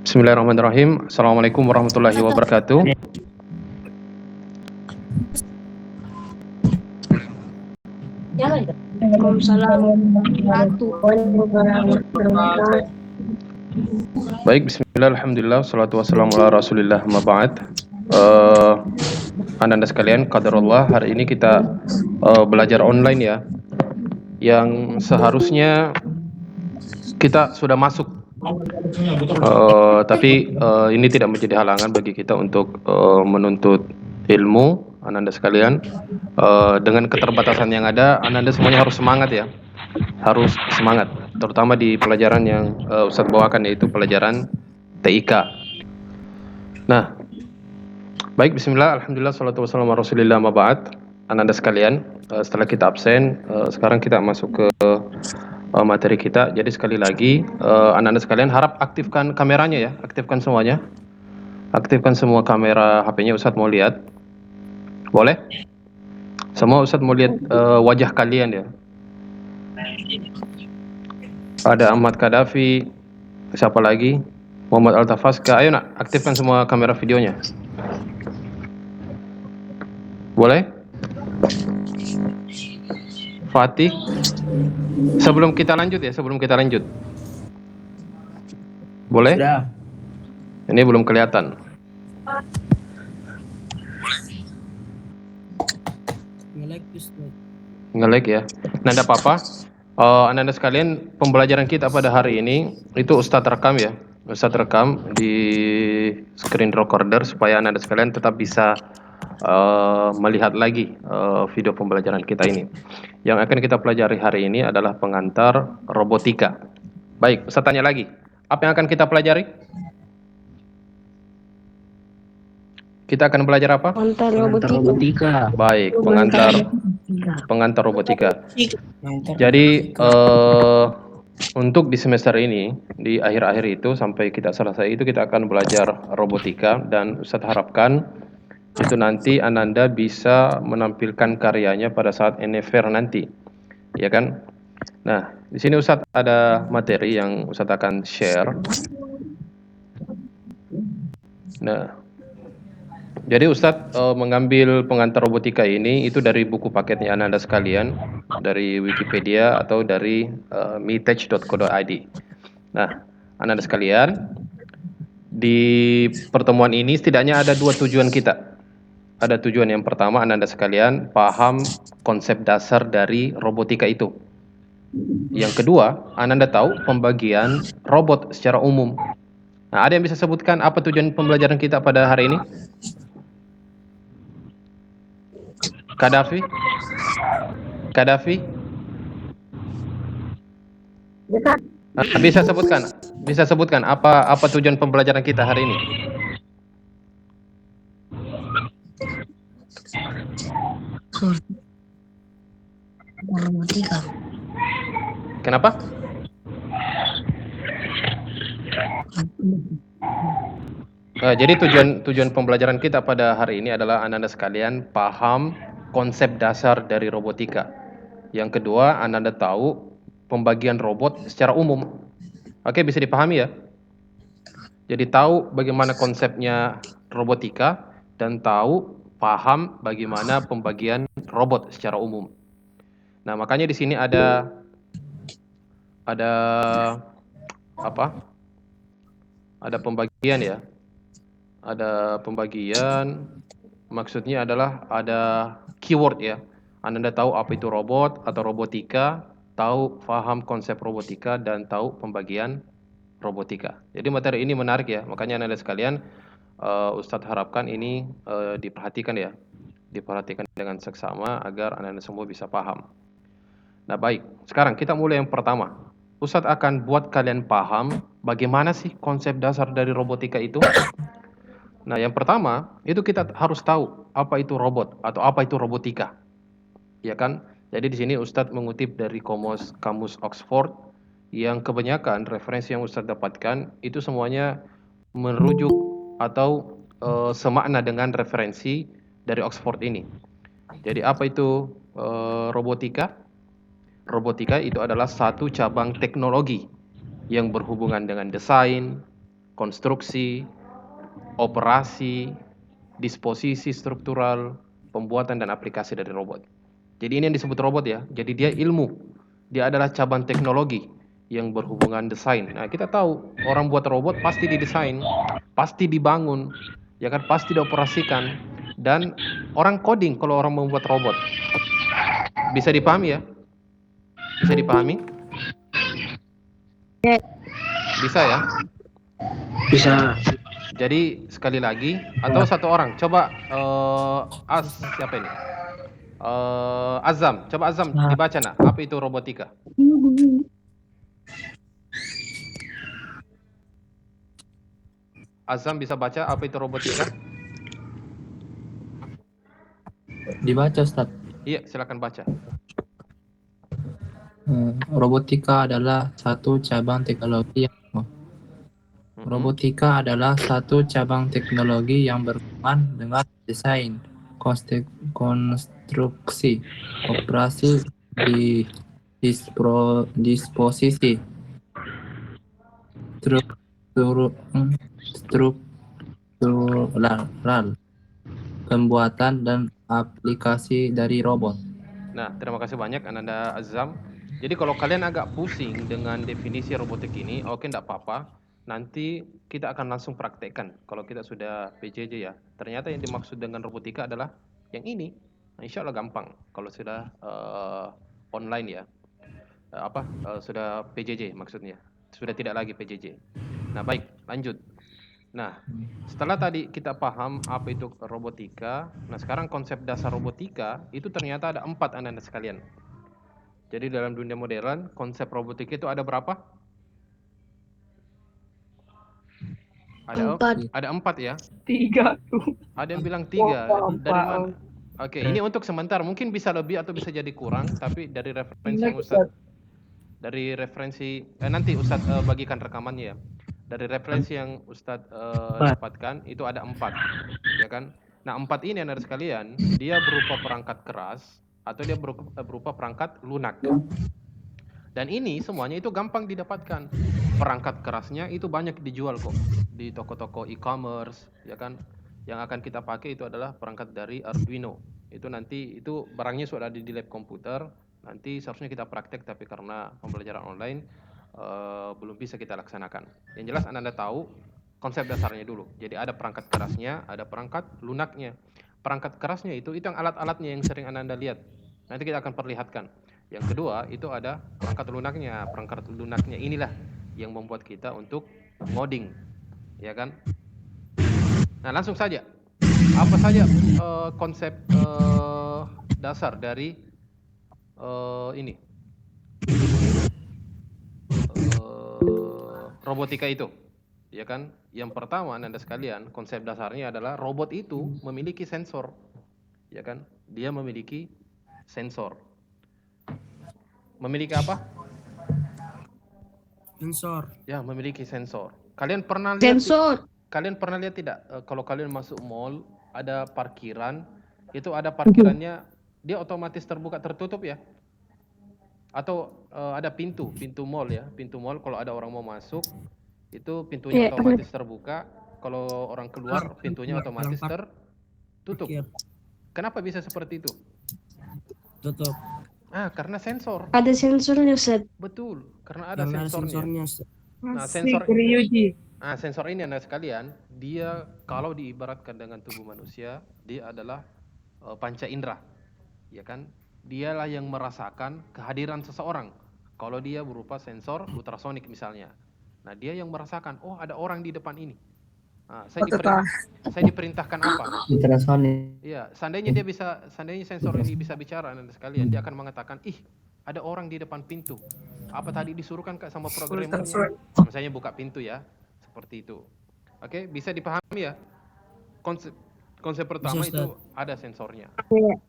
Bismillahirrahmanirrahim. Assalamualaikum warahmatullahi wabarakatuh. Waalaikumsalam warahmatullahi wabarakatuh. Baik, bismillah, alhamdulillah, salatu wassalamu ala rasulillah, ma ba'd. Anda sekalian, qadarullah, hari ini kita belajar online ya, yang seharusnya kita sudah masuk, tapi ini tidak menjadi halangan bagi kita untuk menuntut ilmu, Anda sekalian. Dengan keterbatasan yang ada, Anda semuanya harus semangat ya, harus semangat, terutama di pelajaran yang Ustadz bawakan, yaitu pelajaran TIK. Nah, baik, bismillah, alhamdulillah, salatu wassalamu ala rasulillah, ma ba'd. Anda sekalian, setelah kita absen, sekarang kita masuk ke materi kita. Jadi sekali lagi, Anda sekalian harap aktifkan kameranya ya, aktifkan semuanya. Aktifkan semua kamera HP-nya, Ustadz mau lihat. Boleh? Semua Ustadz mau lihat wajah kalian ya. Ada Ahmad Kadafi, siapa lagi? Muhammad Al-Tafaska. Ayo nak, aktifkan semua kamera videonya. Boleh? Fatih. Sebelum kita lanjut ya, Boleh? Sudah. Ini belum kelihatan. Nge-lag ya. Nah, enggak apa-apa. Anda sekalian, pembelajaran kita pada hari ini itu Ustadz rekam ya. Ustadz rekam di screen recorder supaya Anda sekalian tetap bisa melihat lagi video pembelajaran kita ini. Yang akan kita pelajari hari ini adalah pengantar robotika. Baik, Ustadz tanya lagi. Apa yang akan kita pelajari? Kita akan belajar apa? Pengantar robotika. Baik, pengantar robotika. Jadi untuk di semester ini, di akhir-akhir itu sampai kita selesai itu kita akan belajar robotika, dan Ustadz harapkan itu nanti Ananda bisa menampilkan karyanya pada saat NFR nanti, ya kan? Nah, di sini Ustadz ada materi yang Ustadz akan share. Nah, jadi Ustadz mengambil pengantar robotika ini itu dari buku paketnya Anda sekalian, dari Wikipedia atau dari mitech.co.id. Nah, Anda sekalian, di pertemuan ini setidaknya ada dua tujuan kita. Ada tujuan yang pertama, Anda sekalian paham konsep dasar dari robotika itu. Yang kedua, Anda tahu pembagian robot secara umum. Nah, ada yang bisa sebutkan apa tujuan pembelajaran kita pada hari ini? Kadafi? Bisa sebutkan apa tujuan pembelajaran kita hari ini? Robotika. Kenapa? Jadi tujuan pembelajaran kita pada hari ini adalah Anda sekalian paham konsep dasar dari robotika. Yang kedua, Anda tahu pembagian robot secara umum. Oke, bisa dipahami ya? Jadi tahu bagaimana konsepnya robotika dan paham bagaimana pembagian robot secara umum. Nah, makanya di sini ada apa? Ada pembagian ya. Ada pembagian, maksudnya adalah ada keyword ya. Anda tahu apa itu robot atau robotika, paham konsep robotika, dan tahu pembagian robotika. Jadi materi ini menarik ya, makanya Anda sekalian, Ustadz harapkan ini diperhatikan ya, diperhatikan dengan seksama agar Anda semua bisa paham. Nah baik, sekarang kita mulai yang pertama. Ustadz akan buat kalian paham bagaimana sih konsep dasar dari robotika itu. Nah, yang pertama, itu kita harus tahu apa itu robot atau apa itu robotika. Ya kan? Jadi di sini Ustadz mengutip dari Kamus Oxford, yang kebanyakan referensi yang Ustadz dapatkan itu semuanya merujuk atau semakna dengan referensi dari Oxford ini. Jadi apa itu robotika? Robotika itu adalah satu cabang teknologi yang berhubungan dengan desain, konstruksi, operasi, disposisi struktural, pembuatan dan aplikasi dari robot. Jadi ini yang disebut robot ya. Jadi dia ilmu. Dia adalah cabang teknologi yang berhubungan desain. Nah, kita tahu orang buat robot pasti didesain, pasti dibangun, ya kan, pasti dioperasikan, dan orang coding kalau orang membuat robot. Bisa dipahami ya? Bisa dipahami? Bisa ya? Bisa. Jadi sekali lagi atau satu orang coba siapa ini? Azam, coba Azam dibaca nak. Apa itu robotika? Azam bisa baca apa itu robotika? Dibaca, Ustaz. Iya, silakan baca. Robotika adalah satu cabang teknologi yang Robotika adalah satu cabang teknologi yang berhubungan dengan desain, konstruksi, operasi, disposisi, struktural, pembuatan dan aplikasi dari robot. Nah, terima kasih banyak Ananda Azam. Jadi kalau kalian agak pusing dengan definisi robotik ini, oke, enggak apa-apa. Nanti kita akan langsung praktekkan kalau kita sudah PJJ ya. Ternyata yang dimaksud dengan robotika adalah yang ini. Nah, insya Allah gampang kalau sudah online ya. Sudah PJJ maksudnya. Sudah tidak lagi PJJ. Nah, baik, lanjut. Nah, setelah tadi kita paham apa itu robotika, nah sekarang konsep dasar robotika itu ternyata ada 4 anak-anak sekalian. Jadi dalam dunia modern, konsep robotika itu ada berapa? Ada 4 ya? 3 tuh. Ada yang bilang 3. Dari mana? Oke, ini untuk sebentar. Mungkin bisa lebih atau bisa jadi kurang, tapi dari referensi yang Ustaz, nanti Ustaz bagikan rekamannya ya. Dari referensi yang Ustadz dapatkan itu ada 4, ya kan? Nah 4 ini anak sekalian, dia berupa perangkat keras atau dia berupa perangkat lunak. Dan ini semuanya itu gampang didapatkan. Perangkat kerasnya itu banyak dijual kok di toko-toko e-commerce, ya kan? Yang akan kita pakai itu adalah perangkat dari Arduino. Itu nanti itu barangnya sudah ada di lab komputer. Nanti seharusnya kita praktek, tapi karena pembelajaran online belum bisa kita laksanakan. Yang jelas Anda tahu konsep dasarnya dulu. Jadi ada perangkat kerasnya, ada perangkat lunaknya. Perangkat kerasnya itu yang alat-alatnya yang sering Anda lihat. Nanti kita akan perlihatkan. Yang kedua itu ada perangkat lunaknya. Perangkat lunaknya inilah yang membuat kita untuk ngoding, ya kan? Nah langsung saja. Apa saja konsep dasar dari ini? Robotika itu, ya kan? Yang pertama Anda sekalian, konsep dasarnya adalah robot itu memiliki sensor, ya kan? Dia memiliki sensor. Memiliki apa? Sensor. Ya, memiliki sensor. Kalian pernah lihat? Sensor. Kalian pernah lihat tidak? Kalau kalian masuk mall, ada parkiran, itu ada parkirannya, dia otomatis terbuka tertutup ya? Atau ada pintu mall ya, pintu mall kalau ada orang mau masuk itu pintunya otomatis terbuka, kalau orang keluar pintunya otomatis tertutup. Kenapa bisa seperti itu? Tutup. Karena sensor. Ada sensornya, Ustaz. Betul, karena ada sensornya. Nah, sensor ini Anda sekalian, dia kalau diibaratkan dengan tubuh manusia, dia adalah panca indera, ya kan? Dialah yang merasakan kehadiran seseorang. Kalau dia berupa sensor ultrasonik misalnya. Nah, dia yang merasakan, oh ada orang di depan ini. Nah, saya diperintahkan apa? Ultrasonik. Iya, seandainya sensor ini bisa bicara Anda sekalian, dia akan mengatakan, ih, ada orang di depan pintu. Apa tadi disuruhkan sama programmernya? Misalnya buka pintu ya, seperti itu. Oke, bisa dipahami ya? Konsep pertama itu ada sensornya,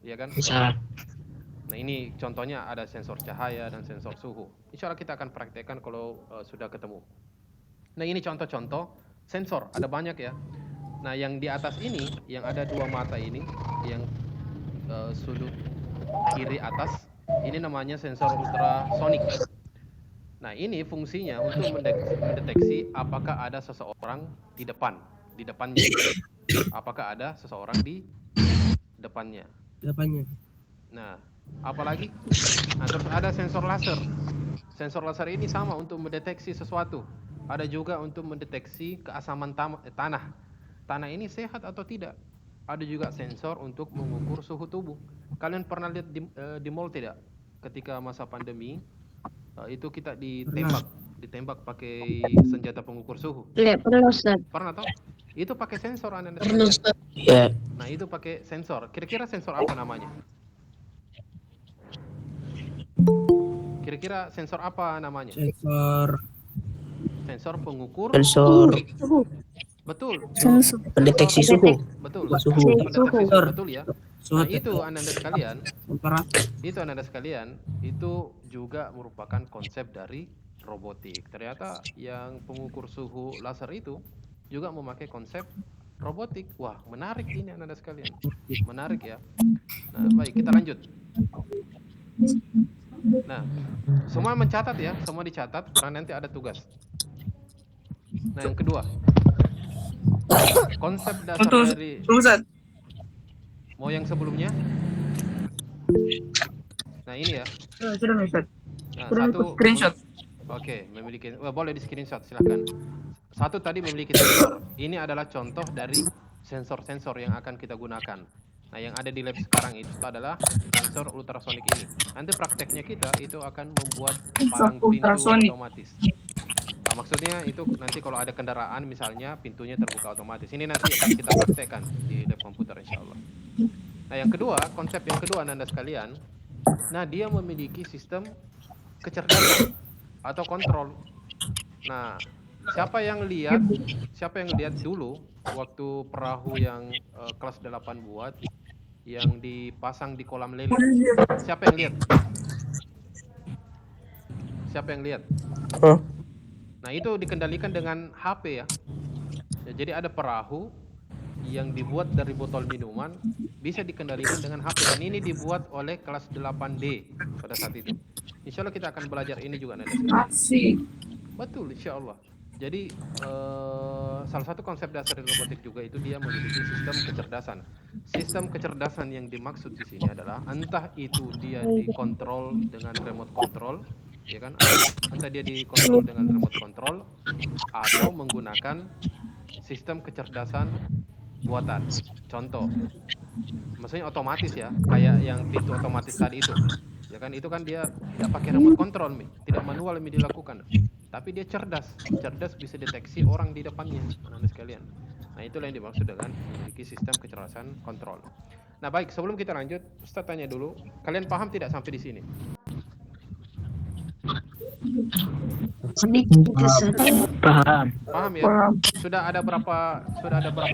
ya kan? Bisa. Nah ini contohnya ada sensor cahaya dan sensor suhu. Insya Allah kita akan praktekkan kalau sudah ketemu. Nah ini contoh-contoh sensor, ada banyak ya. Nah yang di atas ini, yang ada 2 mata ini, yang sudut kiri atas, ini namanya sensor ultrasonik. Nah, ini fungsinya untuk mendeteksi apakah ada seseorang di depannya. Apakah ada seseorang di depannya. Nah, apalagi? Nah, terus ada sensor laser. Sensor laser ini sama untuk mendeteksi sesuatu. Ada juga untuk mendeteksi keasaman tanah. Tanah ini sehat atau tidak. Ada juga sensor untuk mengukur suhu tubuh. Kalian pernah lihat di mall tidak? Ketika masa pandemi, itu kita ditembak pakai senjata pengukur suhu. Iya, pernah Ustaz. Pernah toh? Itu pakai sensor Anda Pernah sekalian. Ustaz. Ya, Nah, itu pakai sensor. Kira-kira sensor apa namanya? Kira-kira sensor apa namanya? Sensor pengukur. sensor Betul. pendeteksi suhu. Betul. Suhu. Pendeteksi suhu, betul ya. Nah, itu Anda sekalian, itu juga merupakan konsep dari robotik. Ternyata yang pengukur suhu laser itu juga memakai konsep robotik. Wah, menarik ini Anda sekalian. Menarik ya. Nah, baik, kita lanjut. Nah, semua mencatat ya, semua dicatat karena nanti ada tugas. Nah, yang kedua, konsep dasar dari mau yang sebelumnya. Nah, ini ya. Nah, satu screenshot. Oke, memiliki boleh di screenshot, silakan. Satu tadi memiliki sensor. Ini adalah contoh dari sensor-sensor yang akan kita gunakan. Nah, yang ada di lab sekarang itu adalah sensor ultrasonik ini. Nanti prakteknya kita itu akan membuat palang pintu otomatis. Nah, maksudnya itu nanti kalau ada kendaraan misalnya pintunya terbuka otomatis. Ini nanti akan kita praktekkan di lab komputer insya Allah. Nah, yang kedua, konsep yang kedua Anda sekalian, nah dia memiliki sistem kecerdasan atau kontrol. Nah, siapa yang lihat dulu waktu perahu yang kelas 8 buat yang dipasang di kolam lele? Siapa yang lihat? Siapa yang lihat? Nah, itu dikendalikan dengan HP ya. Jadi ada perahu yang dibuat dari botol minuman bisa dikendalikan dengan HP, dan ini dibuat oleh kelas 8D pada saat itu. Insya Allah kita akan belajar ini juga nanti. Betul, insya Allah. Jadi salah satu konsep dasar robotik juga itu dia memiliki sistem kecerdasan. Sistem kecerdasan yang dimaksud di sini adalah entah itu dia dikontrol dengan remote control, ya kan? Entah dia dikontrol dengan remote control atau menggunakan sistem kecerdasan buatan. Contoh, maksudnya otomatis ya, kayak yang pintu otomatis tadi itu. Ya kan, itu kan dia tidak pakai remote control, tidak manual yang dilakukan. Tapi dia cerdas bisa deteksi orang di depannya, Anda sekalian. Nah, itulah yang dimaksud dengan memiliki sistem kecerdasan kontrol. Nah, baik, sebelum kita lanjut, Ustaz tanya dulu, kalian paham tidak sampai di sini? Sedikit Ustaz. Paham ya? Sudah ada berapa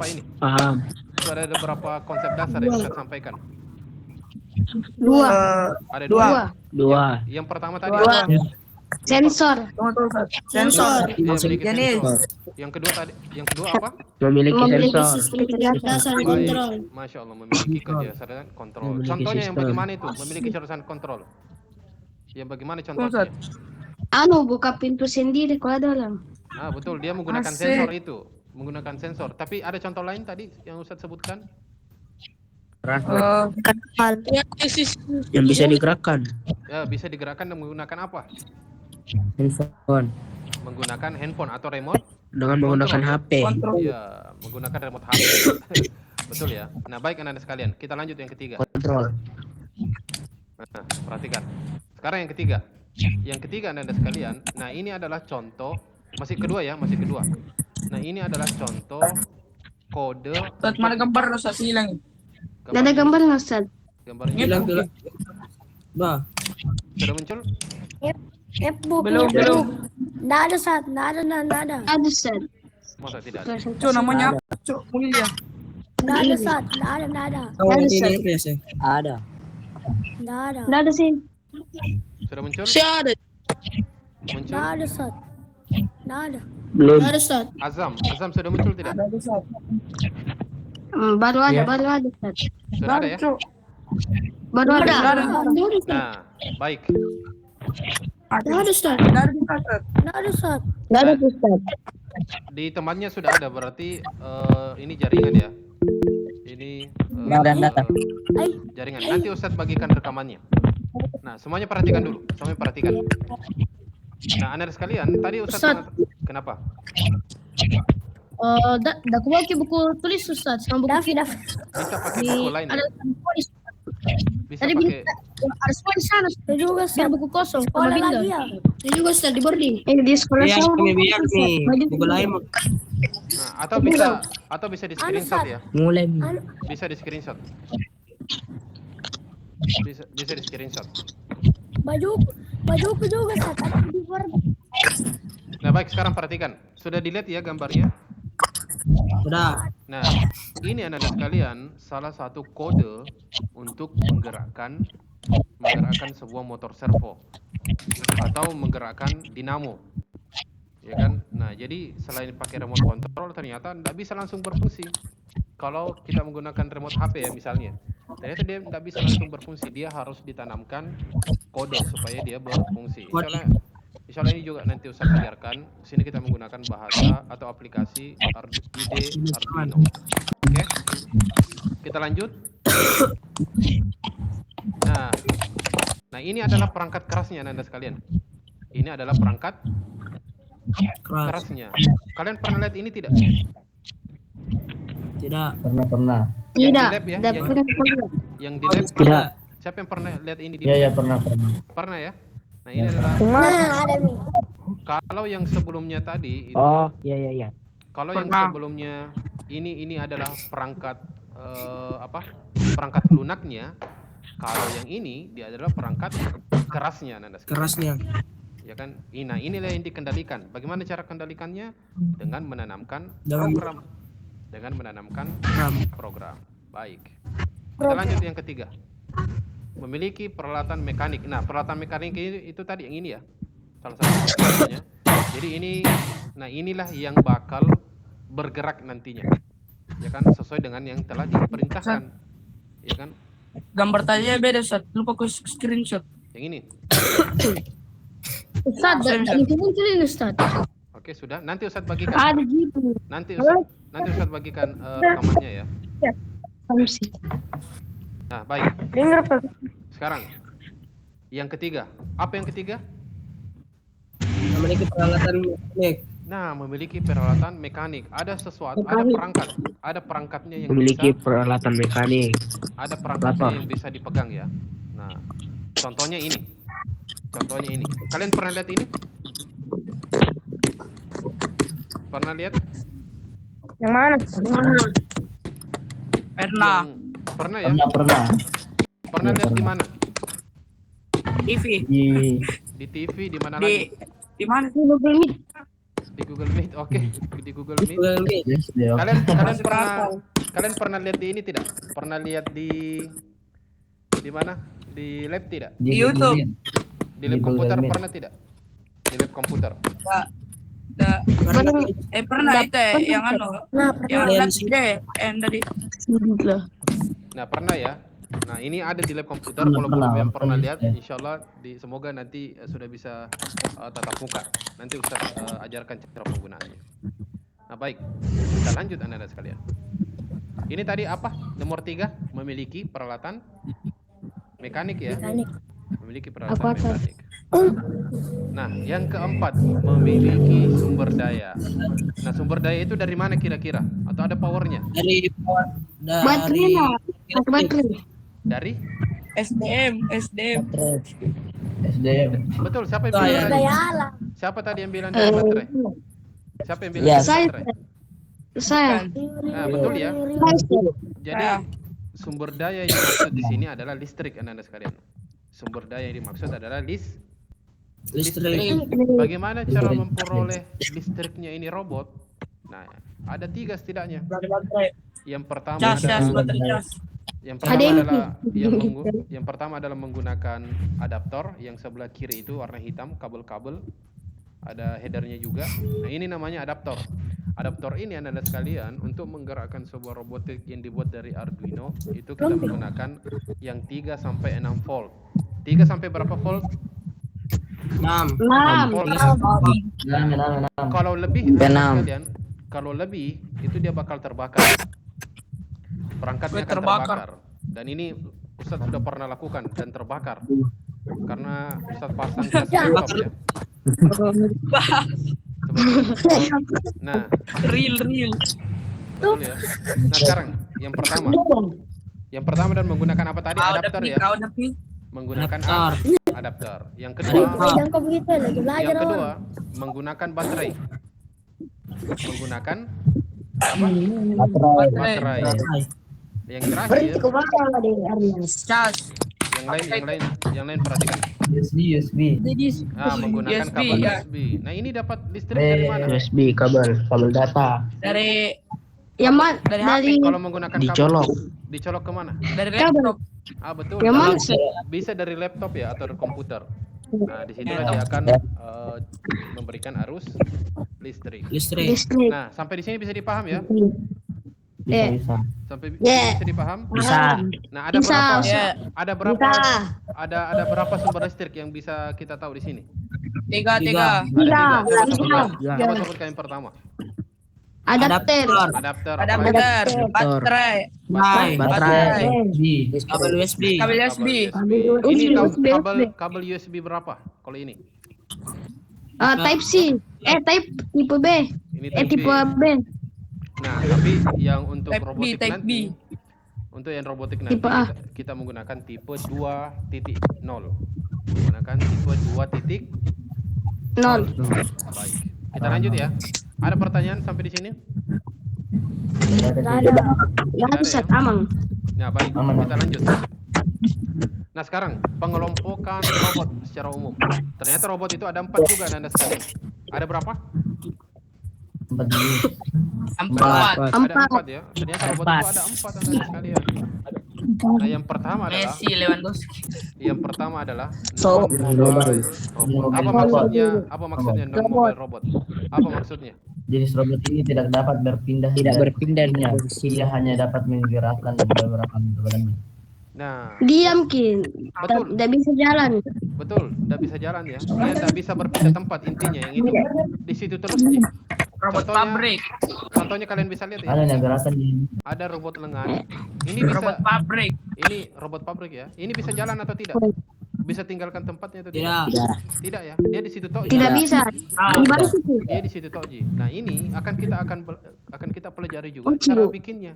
ini? Paham. Sudah ada berapa konsep dasar yang Ustaz sampaikan? Dua. Ada Dua. Yang pertama tadi apa? Sensor. Memiliki sensor. Yang kedua apa? Memiliki sensor. sistem kecerdasan kontrol. Masya Allah, memiliki kecerdasan kontrol. Contohnya yang bagaimana itu? Memiliki kecerdasan kontrol. Yang bagaimana contohnya? Buka pintu sendiri kalau ada orang. Ah, betul, dia menggunakan sensor itu. Menggunakan sensor. Tapi ada contoh lain tadi yang Ustaz sebutkan? Yang bisa digerakkan. Ya, bisa digerakkan dan menggunakan apa? Handphone. Menggunakan handphone atau remote? Dengan menggunakan HP. Iya, menggunakan remote HP. Betul ya. Nah, baik Anda sekalian, kita lanjut yang ketiga. Kontrol. Nah, perhatikan. Sekarang yang ketiga. Yang ketiga Anda sekalian, nah ini adalah contoh, masih kedua. Nah, ini adalah contoh kode. Mana gambar Ustaz hilang? Ada gambar nggak Ustaz? Gambarnya Hilang. Bah. sudah muncul? Belum. Nggak ada Ustaz, nggak ada. Ada Ustaz. Masa tidak ada? Cuk, namanya apa? Cuk, Mulia. Nggak ada Ustaz, nggak ada. Ada Ustaz. Ada. Nggak ada sih. Sudah muncul? Muncul? Nggak ada Ustaz. Nggak ada. Belum. Azam sudah muncul tidak? Baru ada Ustaz. Sudah ada ya? Baru ada. Nah, baik. Nggak ada, Ustaz. Nggak ada Ustaz. Nggak ada, Ustaz. Nggak ada, Ustaz. Di temannya sudah ada, berarti ini jaringan ya. Ini Data. jaringan. Nanti Ustadz bagikan rekamannya. Nah, semuanya perhatikan dulu. Semuanya perhatikan. Nah, Anda sekalian, tadi Ustadz kenapa? Dak ke buku tulis, Ustaz. Sama buku Davi. Bisa pakai buku lain ya? Bisa Tadi pakai. ada semua di sana. Itu juga, Ustaz. Buku kosong. Sekolah lagi ya. Itu juga, Ustaz, di boarding. Di sekolah Iya, sama. kami biar nih. Buku lain Nah, atau bisa di screenshot ya. mulai. Bisa di screenshot. Bisa di screenshot. Bajuku juga, Ustaz. Ada di luar. Nah, baik, sekarang perhatikan. Sudah dilihat ya gambarnya? Sudah. Nah, ini Anda sekalian salah satu kode untuk menggerakkan sebuah motor servo atau menggerakkan dinamo. Ya kan? Nah, jadi selain pakai remote control ternyata tidak bisa langsung berfungsi. Kalau kita menggunakan remote HP ya misalnya, ternyata dia tidak bisa langsung berfungsi. Dia harus ditanamkan kode supaya dia berfungsi. Insya Allah ini juga nanti Ustaz ajarkan. Sini kita menggunakan bahasa atau aplikasi IDE Arduino. Oke, kita lanjut. Nah ini adalah perangkat kerasnya Anda sekalian. Ini adalah perangkat kerasnya. Kalian pernah lihat ini tidak? Tidak. Pernah. Yang di lab ya? Tidak pernah. Yang di lab. Tidak. Siapa yang pernah lihat ini di Iya, lab? pernah. Pernah ya? Nah ini adalah. Nah, ada nih. Kalau yang sebelumnya tadi itu, Oh, iya. kalau yang sebelumnya ini adalah perangkat perangkat lunaknya. Kalau yang ini dia adalah perangkat kerasnya, Nanda. Kerasnya. Ya kan? Nah, inilah yang dikendalikan. Bagaimana cara kendalikannya? Dengan menanamkan program. Dengan menanamkan program. Baik. Kita lanjut yang ketiga. Memiliki peralatan mekanik. Nah, peralatan mekanik itu tadi yang ini ya. Salah satunya. Jadi inilah yang bakal bergerak nantinya. Ya kan, sesuai dengan yang telah diperintahkan. Ya kan? Gambar tadinya beda, Ustaz. Lupa aku screenshot. Yang ini. Ustaz, itu muncul ini, Ustaz. Oke, sudah. Nanti Ustaz bagikan. Ada gitu. Nanti Ustaz bagikan rekamannya ya. Nah, baik. Sekarang yang ketiga. Apa yang ketiga? Memiliki peralatan mekanik. Nah, memiliki peralatan mekanik. Ada sesuatu, ada perangkat. Ada perangkatnya yang Memiliki bisa, peralatan mekanik. ada perangkatnya yang bisa dipegang ya. Nah, contohnya ini. Kalian pernah lihat ini? Pernah lihat? Yang mana? Pernah. Pernah ya? Pernah. Pernah lihat di mana? TV. Di TV, di mana lagi? Di mana? Di Google Meet. Oke, di Google Meet. Yes, dia. Kalian pernah lihat di ini tidak? Pernah lihat di mana? Di lab tidak? Di YouTube. Di lab komputer pernah tidak? Di lab komputer. Pernah itu yang yang tadi. Nah, pernah ya. Nah, ini ada di lab komputer. Pernah, Kalau belum yang pernah pernah, lihat, ya. insya Allah semoga nanti sudah bisa tatap muka. Nanti Ustaz ajarkan cara penggunaannya. Nah, baik. Kita lanjut Anda sekalian. Ini tadi apa? Nomor 3, memiliki peralatan mekanik ya. Memiliki peralatan mekanik. Nah, yang keempat, memiliki sumber daya. Nah, sumber daya itu dari mana kira-kira? Atau ada powernya? Baterai. Dari? SDM. Betul, siapa yang bilang tadi? Daya alam. Siapa tadi yang bilang dari baterai? Siapa yang bilang Ya, dari baterai? Saya. Nah, betul ya. Jadi sumber daya yang dimaksud di sini adalah listrik, Anda sekalian. Sumber daya yang dimaksud adalah listrik. Bagaimana cara memperoleh listriknya ini robot? Nah, ada 3 setidaknya. Yang pertama yang pertama adalah menggunakan adaptor yang sebelah kiri itu warna hitam, kabel-kabel. Ada headernya juga. Nah, ini namanya adaptor. Adaptor ini Anda sekalian untuk menggerakkan sebuah robotik yang dibuat dari Arduino itu kita menggunakan yang 3 sampai 6 volt. 3 sampai berapa volt? 6. 6. Kalau lebih, Enam. sekalian, kalau lebih itu dia bakal terbakar. Perangkatnya akan terbakar. Dan ini Ustadz sudah pernah lakukan dan terbakar. Karena Ustadz pasang gas laptop ya. Nah, Real. betul ya. Nah sekarang yang pertama dan menggunakan apa tadi? Adapter ya. Menggunakan adapter. Yang kedua, Jangan kau begitu lagi belajar yang orang. kedua menggunakan baterai. Menggunakan apa? Baterai. Yang terakhir, Cas. yang lain perhatikan. USB. Menggunakan USB, kabel ya. USB. Nah ini dapat listrik dari mana? USB kabel data. Dari Yang mana? Dari Dari Kalau menggunakan kabel, Dicolok. dicolok kemana? dari laptop. Betul. yang mana? Bisa dari laptop ya atau dari komputer. Nah disitulah dia akan memberikan arus listrik. Listrik. Listrik. Nah sampai di sini bisa dipaham ya? Bisa. Sampai Ya. bisa dipaham? Bisa. Nah ada Bisa. berapa? Ya. Ada berapa? Bisa. Ada berapa sumber listrik yang bisa kita tahu di sini? Tiga. Ada Tiga. tiga. Tiga. Coba sebutkan yang pertama. Adapter. Adapter. Adapter, baterai, Baterai. Kabel USB. kabel USB. Ini USB. kabel USB berapa? Kalau ini? Type C. Type tipe B. Ini Tipe type B. B. Nah, tapi yang untuk Type B, robotik type nanti, B. untuk yang robotik nanti Tipe A. kita menggunakan tipe 2.0. Menggunakan tipe 2.0. 0. Baik. Kita lanjut ya. Ada pertanyaan sampai di sini? Yang Ustaz Amang. Nah, baik. Aman. Kita lanjut. Nah, sekarang pengelompokan robot secara umum. Ternyata robot itu ada 4 juga Anda sekalian. Ada berapa? 4. Ada 4. 4 ya. Ternyata robot itu ada 4 Anda sekalian. Nah, yang pertama adalah Messi, Lewandowski. non-mobile robot. Apa maksudnya non-mobile robot? Apa maksudnya? Jenis robot ini tidak dapat berpindah. Tidak berpindah dari dari posisinya. Dia hanya dapat menggerakkan beberapa badannya. Nah, Diam Kin. Betul. Tidak bisa jalan. betul, tidak bisa jalan ya. Dia tidak bisa berpindah tempat intinya yang itu di situ terus. Ya. Robot pabrik. Contohnya kalian bisa lihat ya. Ada yang gerakan di Ada robot lengan. Ini bisa Robot pabrik. ini robot pabrik ya. Ini bisa jalan atau tidak? Bisa tinggalkan tempatnya atau Tidak. tidak? Tidak ya. Dia di situ toh. Tidak bisa. Di balik situ. Dia di situ toh, Ji. Nah, ini akan kita pelajari juga Oh, cara Ci. bikinnya.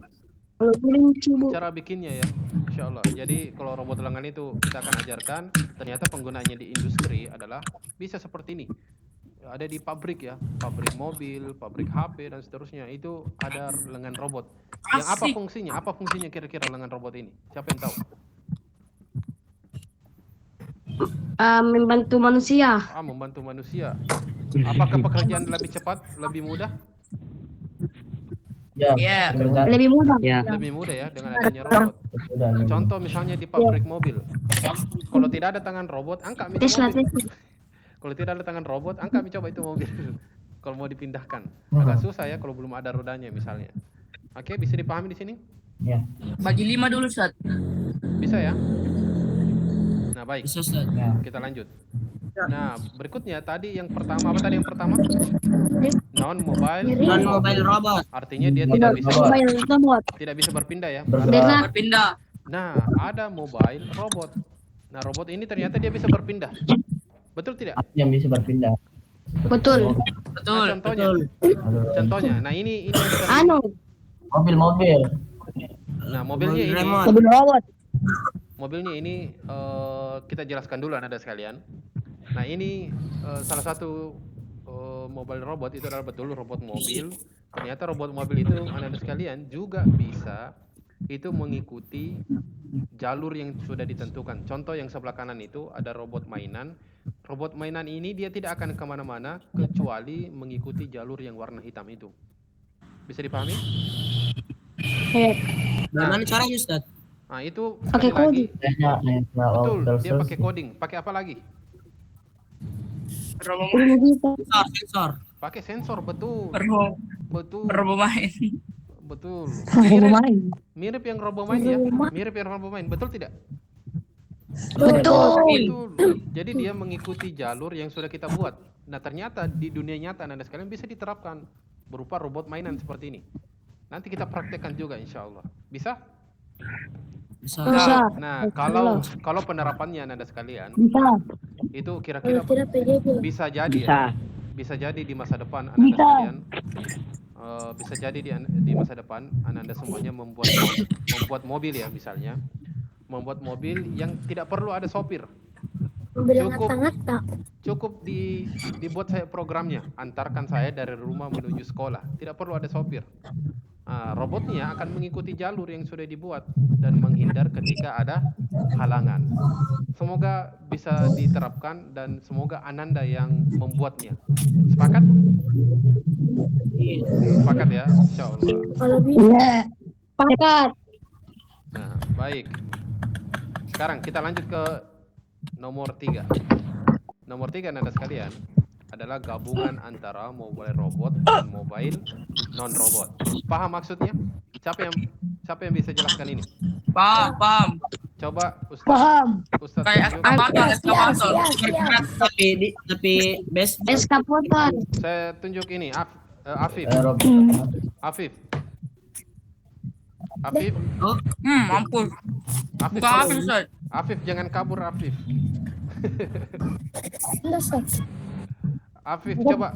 Kalau pilih cibu. Cara bikinnya ya. Insyaallah. Jadi kalau robot lengan itu kita akan ajarkan, ternyata penggunaannya di industri adalah bisa seperti ini. Ada di pabrik ya, pabrik mobil, pabrik HP dan seterusnya. Itu ada lengan robot. Yang apa Asik. fungsinya? Apa fungsinya kira-kira lengan robot ini? Siapa yang tahu? Membantu manusia. Membantu manusia. Apakah pekerjaan lebih cepat, lebih mudah? Ya. kerja. Lebih mudah. Ya. Lebih mudah ya dengan adanya robot. Sudah, Contoh misalnya di pabrik mobil. Kalau tidak ada tangan robot, angkat itu Tesla, mobil. Tesla. Kalau tidak ada tangan robot, angkat coba itu mobil. Kalau mau dipindahkan, agak susah ya kalau belum ada rodanya misalnya. Oke, bisa dipahami di sini? Ya. Bagi 5 dulu, Ustaz. Bisa ya? Nah, baik. Bisa, Ustaz. Ya. Kita lanjut. Nah, berikutnya tadi yang pertama, apa tadi yang pertama? Non-mobile. Non-mobile robot. Artinya dia tidak bisa Mobile robot. tidak bisa berpindah ya. Bergerak. Berpindah. Nah, ada mobile robot. Nah, robot ini ternyata dia bisa berpindah. Betul tidak? Yang bisa berpindah. Betul. Betul. Nah, contohnya. Contohnya. Nah, ini yang kita Anu. Mobil-mobil. Nah, mobilnya ini. Remote. Mobil robot. Mobilnya ini kita jelaskan dulu Anda sekalian. Nah, ini salah satu mobile robot itu adalah betul robot mobil. Ternyata robot mobil itu Anda sekalian juga bisa itu mengikuti jalur yang sudah ditentukan. Contoh yang sebelah kanan itu ada robot mainan. Robot mainan ini dia tidak akan kemana-mana kecuali mengikuti jalur yang warna hitam itu. Bisa dipahami? Bagaimana caranya, Ustaz? Nah, itu Pakai sekali lagi. kode. Betul, dia pakai coding. Pakai apa lagi? Robot Sensor. Pakai sensor, betul. Betul. main. Betul. Main. Mirip yang Robomain ya. Mirip yang Robomain, betul tidak? Betul. Betul. Jadi dia mengikuti jalur yang sudah kita buat. Nah, ternyata di dunia nyata Anda sekalian bisa diterapkan berupa robot mainan seperti ini. Nanti kita praktekkan juga insya Allah. Bisa? Bisa. Bisa. Nah, kalau penerapannya Anda sekalian, Bisa. itu Kalau kira-kira tidak PJJ. bisa jadi Bisa. ya. Bisa jadi di masa depan Anda sekalian. Bisa jadi di masa depan Anda semuanya membuat mobil ya misalnya. Membuat mobil yang tidak perlu ada sopir. Mobil Cukup. ngata-ngata. Cukup dibuat saya programnya, antarkan saya dari rumah menuju sekolah, tidak perlu ada sopir. Robotnya akan mengikuti jalur yang sudah dibuat dan menghindar ketika ada halangan. Semoga bisa diterapkan dan semoga Ananda yang membuatnya. Sepakat? Sepakat ya, insya Allah. Kalau bisa. Pakat. Nah, baik. Sekarang kita lanjut ke nomor 3. Nomor 3 Anda sekalian adalah gabungan antara mobile robot dan mobile non-robot. Paham maksudnya? Siapa yang bisa jelaskan ini? Paham. Coba Ustaz. Paham. Ustaz Kayak tunjuk. eskavator. Tapi best Eskapator. Saya tunjuk ini. Afif. Robot. Afif. Afif. Ampun. Afif. Bukan apa Ustaz? Afif jangan kabur Afif. Selesai. Afif coba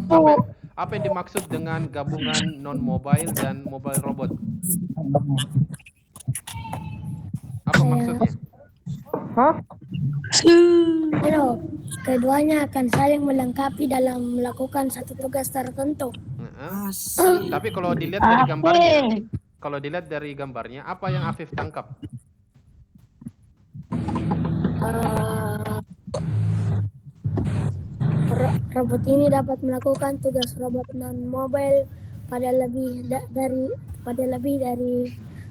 apa yang dimaksud dengan gabungan non-mobile dan mobile robot? Apa maksudnya? Halo, keduanya akan saling melengkapi dalam melakukan satu tugas tertentu. Tapi kalau dilihat dari gambarnya, apa yang Afif tangkap? Robot ini dapat melakukan tugas robot non-mobile pada lebih dari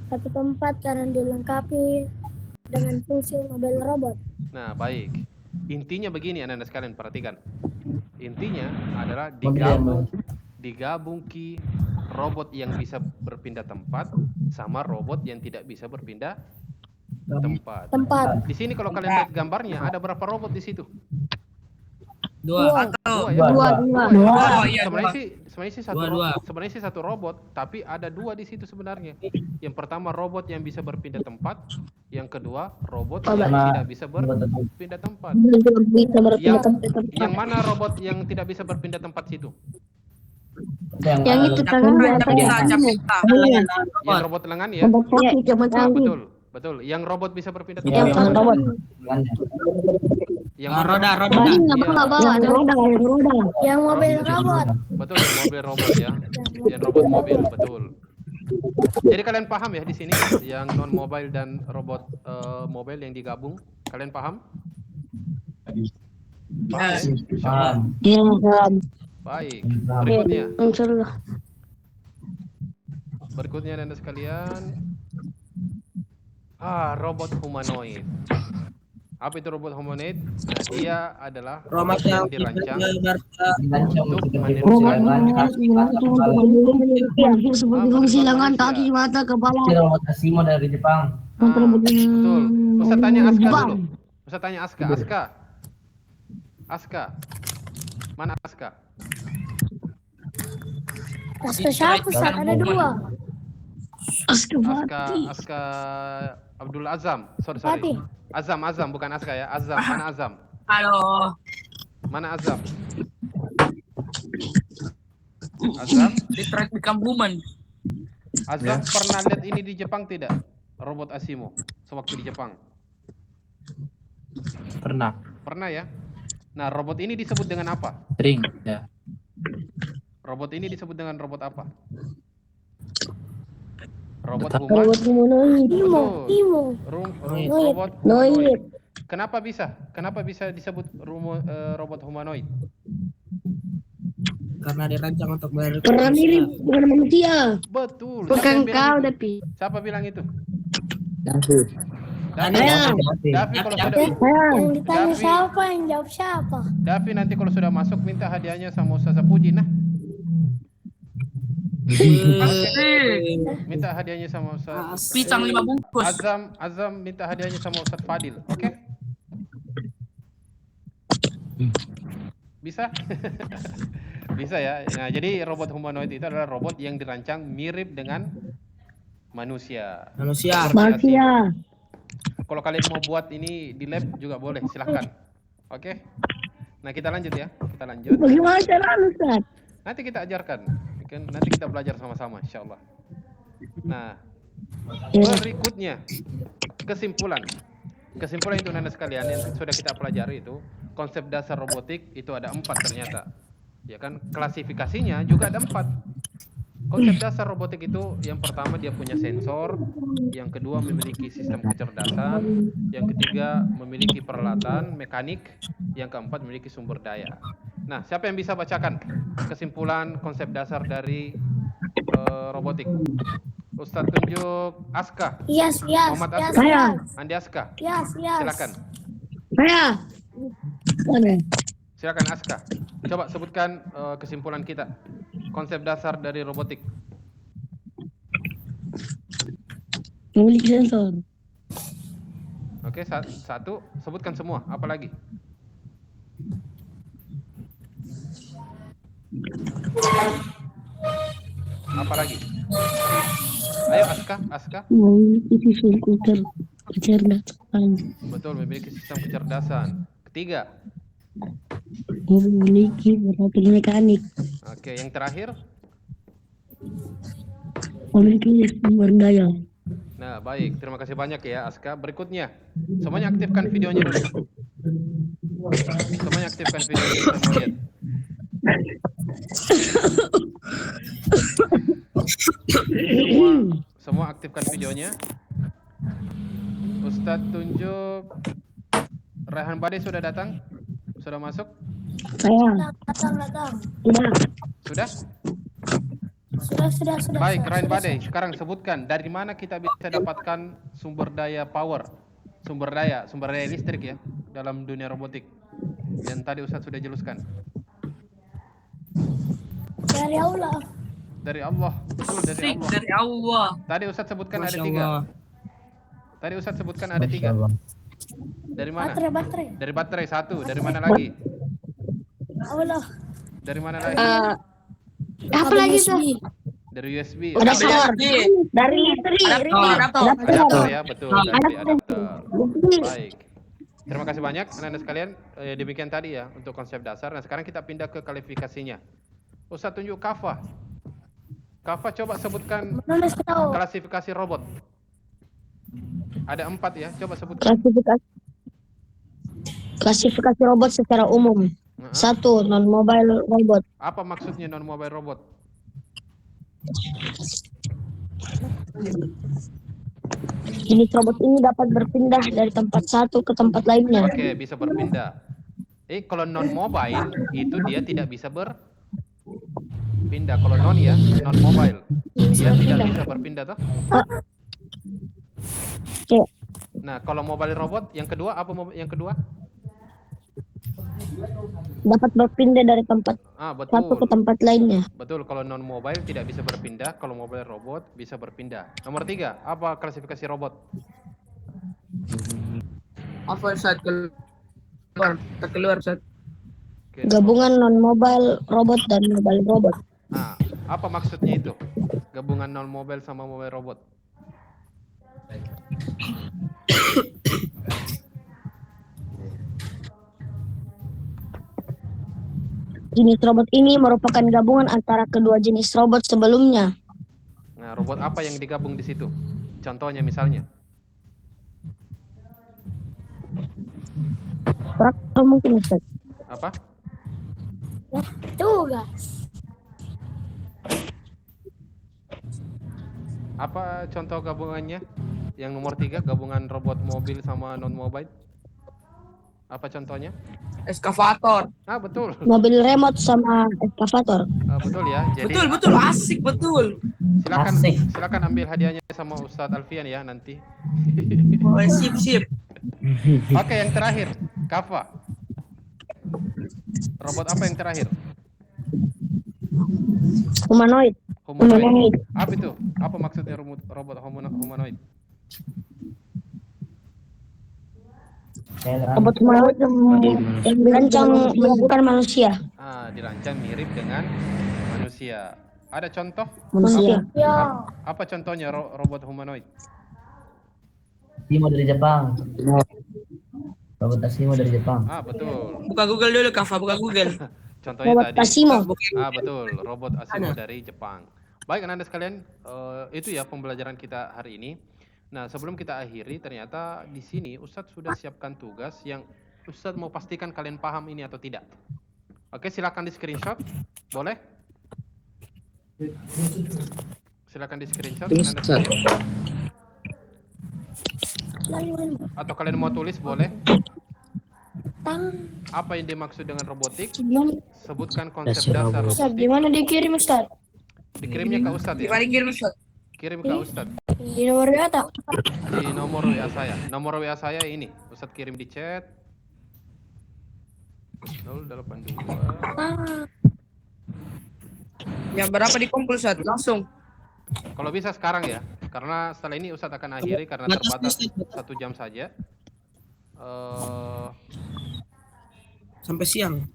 satu tempat karena dilengkapi dengan fungsi mobile robot. Nah, baik. Intinya begini Anda sekalian perhatikan. Intinya adalah digabung robot yang bisa berpindah tempat sama robot yang tidak bisa berpindah tempat. Di sini kalau kalian lihat gambarnya ada berapa robot di situ? dua. Dua. Iya, Sebenarnya sih satu Dua. robot. Sebenarnya sih satu robot, tapi ada dua di situ sebenarnya. Yang pertama robot yang bisa berpindah tempat, yang kedua robot yang tidak bisa berpindah tempat. Yang mana robot yang tidak bisa berpindah tempat situ? Yang itu tangan Yang robot lengan ya? Betul. Yang robot bisa berpindah tempat. Yang Roda. Yang mobil robot. Betul, yang mobil robot ya. Yang robot mobil, betul. Jadi kalian paham ya di sini yang non mobile dan robot mobile yang digabung, kalian paham? Paham ya? Insyaallah. Baik. Berikutnya Anda sekalian. Robot humanoid. Apa itu robot humanoid? Nah, dia adalah robot yang dirancang untuk menirukan seperti fungsi lengan, kaki, mata, kepala. Robot Asimo dari Jepang. Betul. Ustaz tanya Aska dulu. Ustaz tanya Aska. Aska. Mana Aska? Aska siapa? Ada dua. Aska Abdul Azam. Sorry. Azam bukan Aska ya. Azam, mana Azam? Halo. Mana Azam? Azam? Ditrack di kampungan. Azam pernah lihat ini di Jepang tidak? Robot Asimo sewaktu di Jepang. Pernah ya? Nah, robot ini disebut dengan apa? Sering ya. Robot ini disebut dengan robot apa? Robot humanoid. Imo. Robot humanoid. Kenapa bisa disebut robot humanoid? Karena dirancang untuk Karena mirip dengan manusia. Betul. Bukan kau tapi. Siapa bilang itu? Davi kalau sudah Yang ditanya siapa, yang jawab siapa? Davi nanti kalau sudah masuk minta hadiahnya sama Ustaz Puji nah. Minta hadiahnya sama Ustaz. Pisang 5 bungkus. Azam minta hadiahnya sama Ustaz Fadil. Oke? Bisa? Bisa ya. Nah, jadi robot humanoid itu adalah robot yang dirancang mirip dengan manusia. Manusia. Manusia. Kalau kalian mau buat ini di lab juga boleh, silahkan. Oke. Nah, kita lanjut ya. Kita lanjut. Bagaimana caranya, Ustaz? Nanti kita ajarkan. Nanti kita belajar sama-sama, insya Allah. Nah, berikutnya kesimpulan. Kesimpulan itu Anda sekalian yang sudah kita pelajari itu konsep dasar robotik itu ada 4 ternyata. Ya kan, klasifikasinya juga ada 4. Konsep dasar robotik itu yang pertama dia punya sensor, yang kedua memiliki sistem kecerdasan, yang ketiga memiliki peralatan mekanik, yang keempat memiliki sumber daya. Nah, siapa yang bisa bacakan kesimpulan konsep dasar dari robotik? Ustadz tunjuk Aska. Yes. Muhammad Aska. Saya. Andi Aska. Yes. Silakan. Saya. Mana? Silakan Aska. Coba sebutkan kesimpulan kita. Konsep dasar dari robotik. Memiliki sensor. Oke, satu. Sebutkan semua. Apa lagi? Apa lagi? Ayo Aska. Memiliki sistem kecerdasan. Betul, memiliki sistem kecerdasan. Ketiga. Memiliki peralatan mekanik. Oke, yang terakhir. Memiliki sumber daya. Nah, baik. Terima kasih banyak ya Aska. Berikutnya. Semuanya aktifkan videonya dulu. Semuanya aktifkan videonya. Kita mau lihat. Semua aktifkan videonya. Ustadz tunjuk. Rehan Bade sudah datang? Sudah masuk? Saya. Datang. Sudah? Sudah. Baik, Rehan Bade. Sekarang sebutkan dari mana kita bisa dapatkan sumber daya power, sumber daya listrik ya dalam dunia robotik. Yang tadi Ustadz sudah jelaskan. Dari Allah. Dari Allah. Betul, dari Sik Allah. dari Allah. Tadi Ustadz sebutkan ada Masya 3. Allah. Tadi Ustadz sebutkan ada 3. Dari mana? Baterai. Dari baterai 1. Dari mana lagi? Allah. Dari mana lagi? Apa lagi, Ustaz? Dari USB. Ada Dari power. Dari listrik. adapter ya, betul. Dari Adapter. adapter. Baik. Terima kasih banyak Anda sekalian. Demikian tadi ya untuk konsep dasar. Nah, sekarang kita pindah ke kualifikasinya. Ustadz tunjuk Kafa. Kafa coba sebutkan Nulis tahu. klasifikasi robot. Ada 4 ya, coba sebutkan. Klasifikasi robot secara umum. 1. Non-mobile robot. Apa maksudnya non-mobile robot? Jenis robot ini dapat berpindah dari tempat satu ke tempat lainnya. Oke, bisa berpindah. Kalau non-mobile itu dia tidak bisa berpindah. Kalau non ya, non-mobile. Dia tidak bisa berpindah toh? Oke. Nah, kalau mobile robot yang kedua apa yang kedua? Dapat berpindah dari tempat satu ke Betul. tempat lainnya. Betul, kalau non-mobile tidak bisa berpindah, kalau mobile robot bisa berpindah. Nomor 3, apa klasifikasi robot? Apa saat keluar saat Oke, Gabungan non-mobile robot dan mobile robot. Nah, apa maksudnya itu? Gabungan non-mobile sama mobile robot. Jenis robot ini merupakan gabungan antara kedua jenis robot sebelumnya. Nah, robot apa yang digabung di situ? Contohnya misalnya. Traktor mungkin, Ustaz. Apa? Tugas. Apa contoh gabungannya? Yang nomor 3, gabungan robot mobil sama non-mobile. Apa contohnya? eskavator. Betul. Mobil remote sama eskavator. Betul ya. Jadi Betul, asik betul. silakan ambil hadiahnya sama Ustadz Alfian ya nanti. Oh, sip. Oke, yang terakhir, Kafa. Robot apa yang terakhir? Humanoid. Humanoid. Apa itu? Apa maksudnya robot humanoid? Robot humanoid yang dirancang menyerupai manusia. Dirancang mirip dengan manusia. Ada contoh? Manusia. Apa contohnya robot humanoid? Asimo dari Jepang. Robot Asimo dari Jepang. Betul. Buka Google dulu, Kafa. Buka Google. Contohnya Robot tadi. Asimo. Betul. Robot Asimo dari Jepang. Baik, anak-anak sekalian, itu ya pembelajaran kita hari ini. Nah, sebelum kita akhiri, ternyata di sini Ustadz sudah siapkan tugas yang Ustadz mau pastikan kalian paham ini atau tidak. Oke, silakan di screenshot. Boleh? Silakan di screenshot. Atau kalian mau tulis boleh. Apa yang dimaksud dengan robotik? Sebutkan konsep dasar robotik. Gimana dikirim Ustaz? Dikirimnya ke Ustadz ya? Gimana kirim, Ustaz? Kirim ke Ustadz. Di nomor WA tak? Di nomor WA saya. Nomor WA saya ini. Ustadz kirim di chat. 082. Yang berapa dikumpul, Ustaz? Langsung. Kalau bisa sekarang ya. Karena setelah ini Ustadz akan akhiri karena terbatas 1 jam saja. Sampai siang.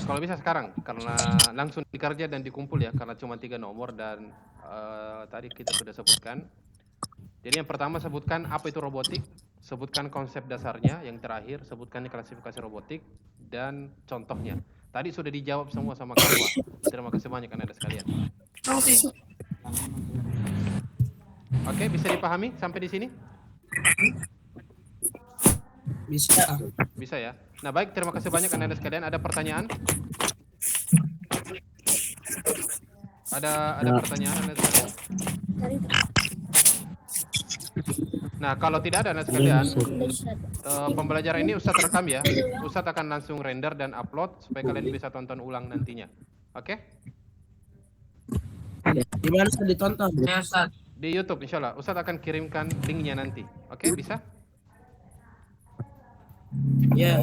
Kalau bisa sekarang karena langsung dikerja dan dikumpul ya karena cuma 3 nomor dan tadi kita sudah sebutkan. Jadi yang pertama sebutkan apa itu robotik, sebutkan konsep dasarnya, yang terakhir sebutkan klasifikasi robotik dan contohnya. Tadi sudah dijawab semua sama Kawa. Terima kasih banyak Anda sekalian. Oke, bisa dipahami sampai di sini? Bisa. Bisa ya. Nah, baik, terima kasih banyak Anda sekalian. Ada pertanyaan? Ada pertanyaan Anda sekalian? Nah, kalau tidak ada Anda sekalian, pembelajaran ini Ustadz rekam ya. Ustadz akan langsung render dan upload supaya kalian bisa tonton ulang nantinya. Oke? Di mana bisa ditonton? Ya, Ustaz. Di YouTube insya Allah. Ustadz akan kirimkan linknya nanti. Oke, bisa? Ya.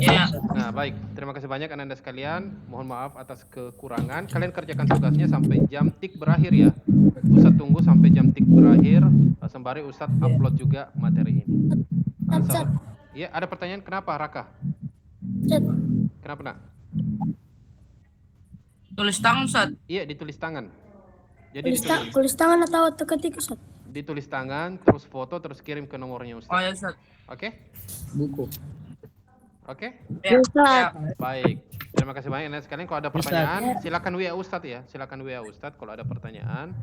Nah, baik. Terima kasih banyak Anda sekalian. Mohon maaf atas kekurangan. Kalian kerjakan tugasnya sampai jam tik berakhir ya. Ustadz tunggu sampai jam tik berakhir. Sembari Ustadz upload juga materi ini. Iya, ada pertanyaan kenapa Raka? Kenapa nak? Tulis tangan, Ustaz. Iya, ditulis tangan. Jadi Tulis tangan atau ketik Ustaz? ditulis tangan, terus foto, terus kirim ke nomornya Ustadz. Oh ya, Ustaz. Oke? Buku. Oke? Ya. Ustaz. Baik. Terima kasih banyak Anda sekalian. Kalau ada pertanyaan, silakan WA Ustadz ya. Silakan WA Ustadz kalau ada pertanyaan.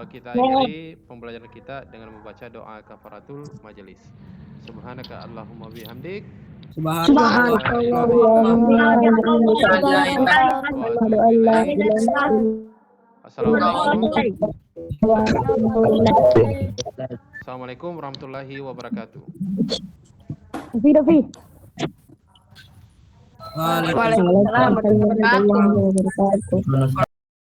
Kita akhiri pembelajaran kita dengan membaca doa kafaratul majelis. Subhanaka Allahumma bihamdik. Assalamualaikum warahmatullahi wabarakatuh. Waalaikumsalam. Waalaikumsalam warahmatullahi wabarakatuh.